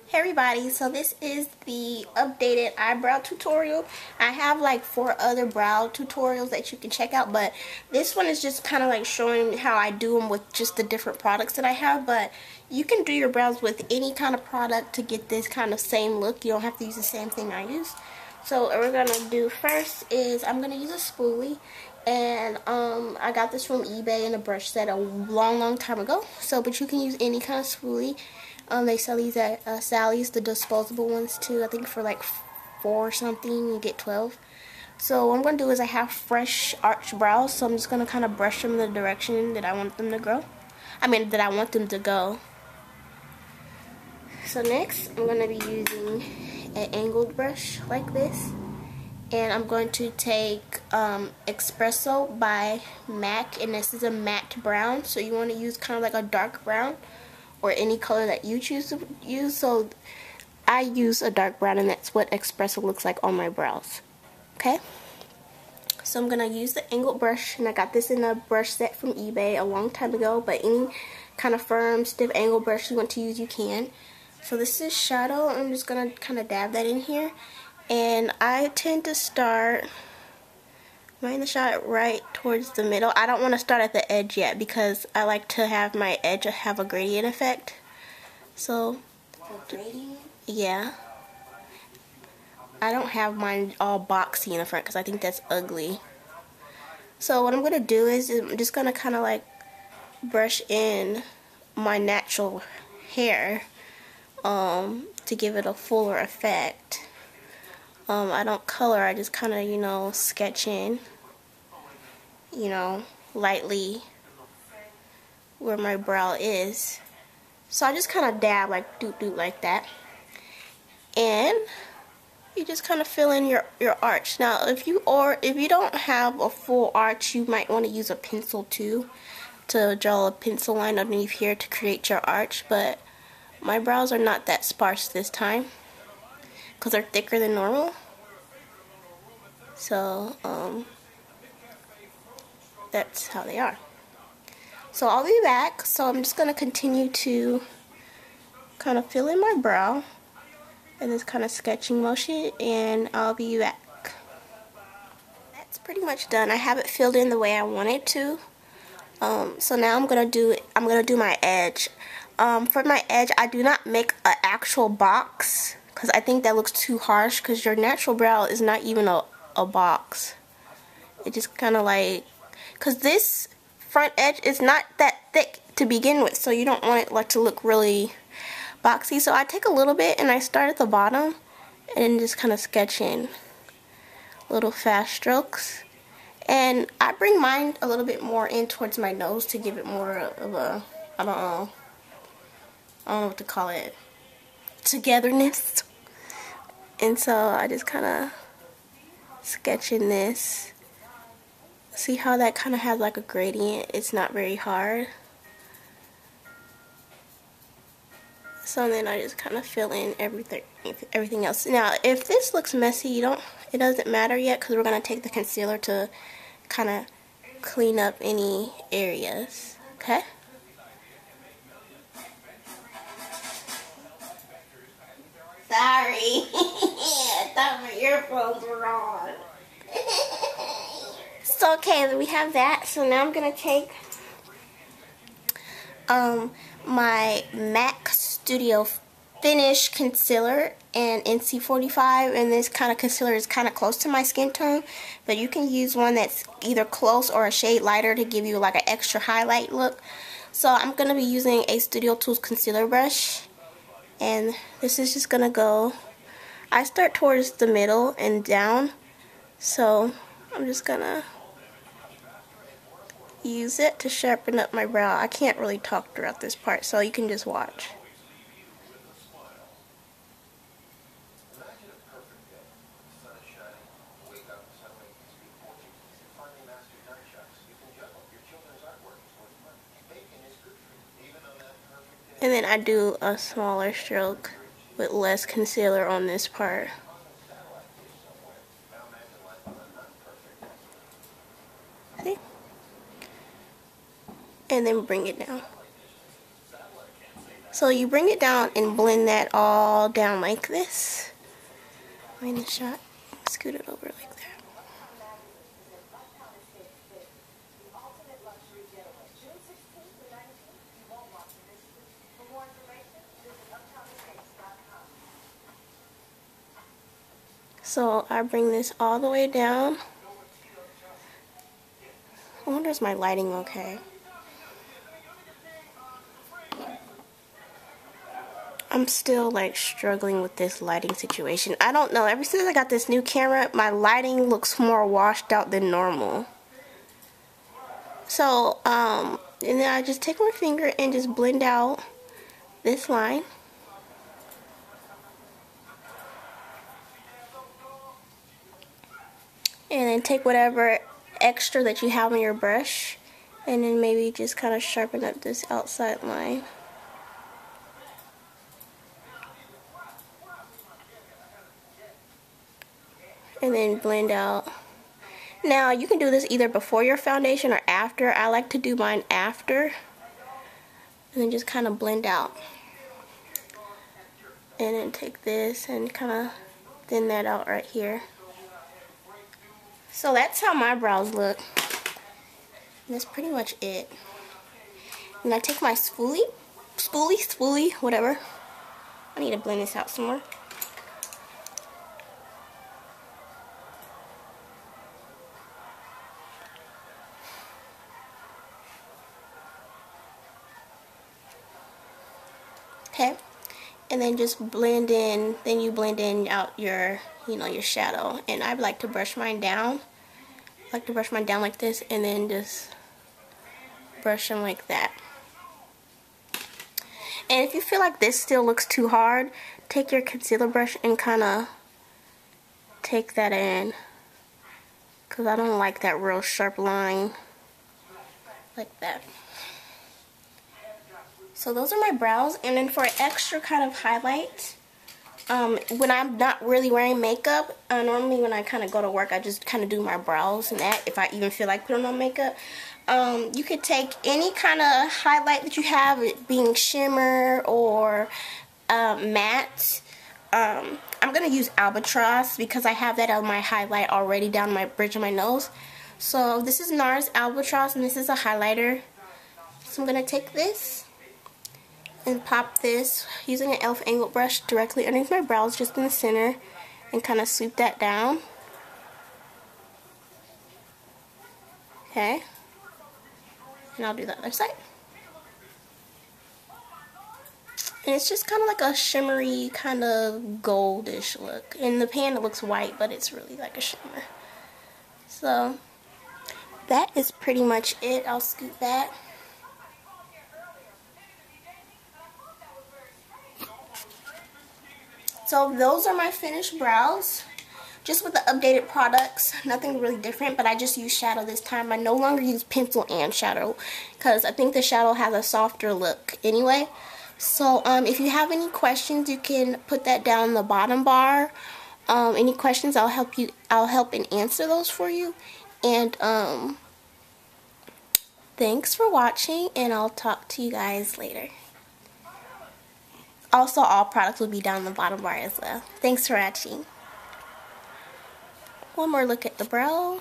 Hey everybody, so this is the updated eyebrow tutorial. I have like 4 other brow tutorials that you can check out, but this one is just kind of like showing how I do them with just the different products that I have. But you can do your brows with any kind of product to get this kind of same look. You don't have to use the same thing I use. So what we're going to do first is I'm going to use a spoolie. And I got this from eBay in a brush set a long time ago. So, but you can use any kind of spoolie. They sell these at Sally's, the disposable ones too. I think for like $4 or something, you get 12. So what I'm going to do is I have fresh arched brows, so I'm just going to kind of brush them in the direction that I want them to grow. That I want them to go. So next, I'm going to be using an angled brush like this. And I'm going to take Expresso by MAC, and this is a matte brown. So you want to use kind of like a dark brown, or any color that you choose to use. So I use a dark brown, and that's what Expresso looks like on my brows. Okay, so I'm gonna use the angled brush, and I got this in a brush set from eBay a long time ago, but any kind of firm stiff angled brush you want to use, you can. So this is shadow. I'm just gonna kind of dab that in here, and I tend to start the shot right towards the middle. I don't want to start at the edge yet because I like to have my edge have a gradient effect. So, gradient? Yeah. I don't have mine all boxy in the front because I think that's ugly. So what I'm going to do is I'm just going to kind of like brush in my natural hair to give it a fuller effect. I don't color, I just kind of, sketch in, lightly where my brow is. So I just kind of dab like doot like that. And you just kind of fill in your arch. Now, if you don't have a full arch, you might want to use a pencil too to draw a pencil line underneath here to create your arch, but my brows are not that sparse this time because they're thicker than normal. So, that's how they are. So I'll be back. So I'm just going to continue to kind of fill in my brow in this kind of sketching motion, and I'll be back. That's pretty much done. I have it filled in the way I want it to. So now I'm gonna do my edge. For my edge, I do not make an actual box because I think that looks too harsh, because your natural brow is not even a box. It just kind of like, because this front edge is not that thick to begin with, so you don't want it like to look really boxy. So I take a little bit and I start at the bottom and then just kind of sketch in little fast strokes, and I bring mine a little bit more in towards my nose to give it more of a, I don't know what to call it, togetherness. And so I just kind of sketch in this. See how that kind of has like a gradient? It's not very hard. So then I just kind of fill in everything else. Now, if this looks messy, it doesn't matter yet, because we're going to take the concealer to kind of clean up any areas. Okay? Sorry. I thought my earphones were on. So, okay, we have that. So now I'm going to take my MAC Studio Finish Concealer and NC45, and this kind of concealer is kind of close to my skin tone, but you can use one that's either close or a shade lighter to give you like an extra highlight look. So I'm going to be using a Studio Tools concealer brush, and this is just going to go, I start towards the middle and down, so I'm just going to use it to sharpen up my brow. I can't really talk throughout this part, so you can just watch. And then I do a smaller stroke with less concealer on this part. See? And then bring it down. So you bring it down and blend that all down like this. In the shot, scoot it over like that. So I bring this all the way down. I wonder is my lighting okay? I'm still like struggling with this lighting situation. I don't know. Ever since I got this new camera, my lighting looks more washed out than normal. So, and then I just take my finger and just blend out this line. And then take whatever extra that you have on your brush and then maybe just kind of sharpen up this outside line. And then blend out. Now you can do this either before your foundation or after. I like to do mine after. And then just kind of blend out. And then take this and kind of thin that out right here. So that's how my brows look. And that's pretty much it. And I take my spoolie, whatever. I need to blend this out some more. Okay, and then just blend in, then you blend in out your, your shadow. And I like to brush mine down. I like to brush mine down like this and then just brush them like that. And if you feel like this still looks too hard, take your concealer brush and kind of take that in. Because I don't like that real sharp line like that. So those are my brows, and then for an extra kind of highlight, when I'm not really wearing makeup, normally when I kind of go to work, I just kind of do my brows and that, if I even feel like putting on makeup. You could take any kind of highlight that you have, it being shimmer or matte. I'm going to use albatross because I have that on my highlight already down my bridge of my nose. So this is NARS albatross, and this is a highlighter. So I'm going to take this and pop this using an e.l.f. angled brush directly underneath my brows, just in the center, and kind of sweep that down. Okay, and I'll do the other side. And it's just kind of like a shimmery, kind of goldish look. In the pan it looks white, but it's really like a shimmer. So that is pretty much it. I'll scoot that. So those are my finished brows, just with the updated products. Nothing really different, but I just use shadow this time. I no longer use pencil and shadow because I think the shadow has a softer look anyway. So if you have any questions, you can put that down in the bottom bar. Any questions, I'll help and answer those for you. And thanks for watching, and I'll talk to you guys later. Also, all products will be down in the bottom bar as well. Thanks for watching. One more look at the brow.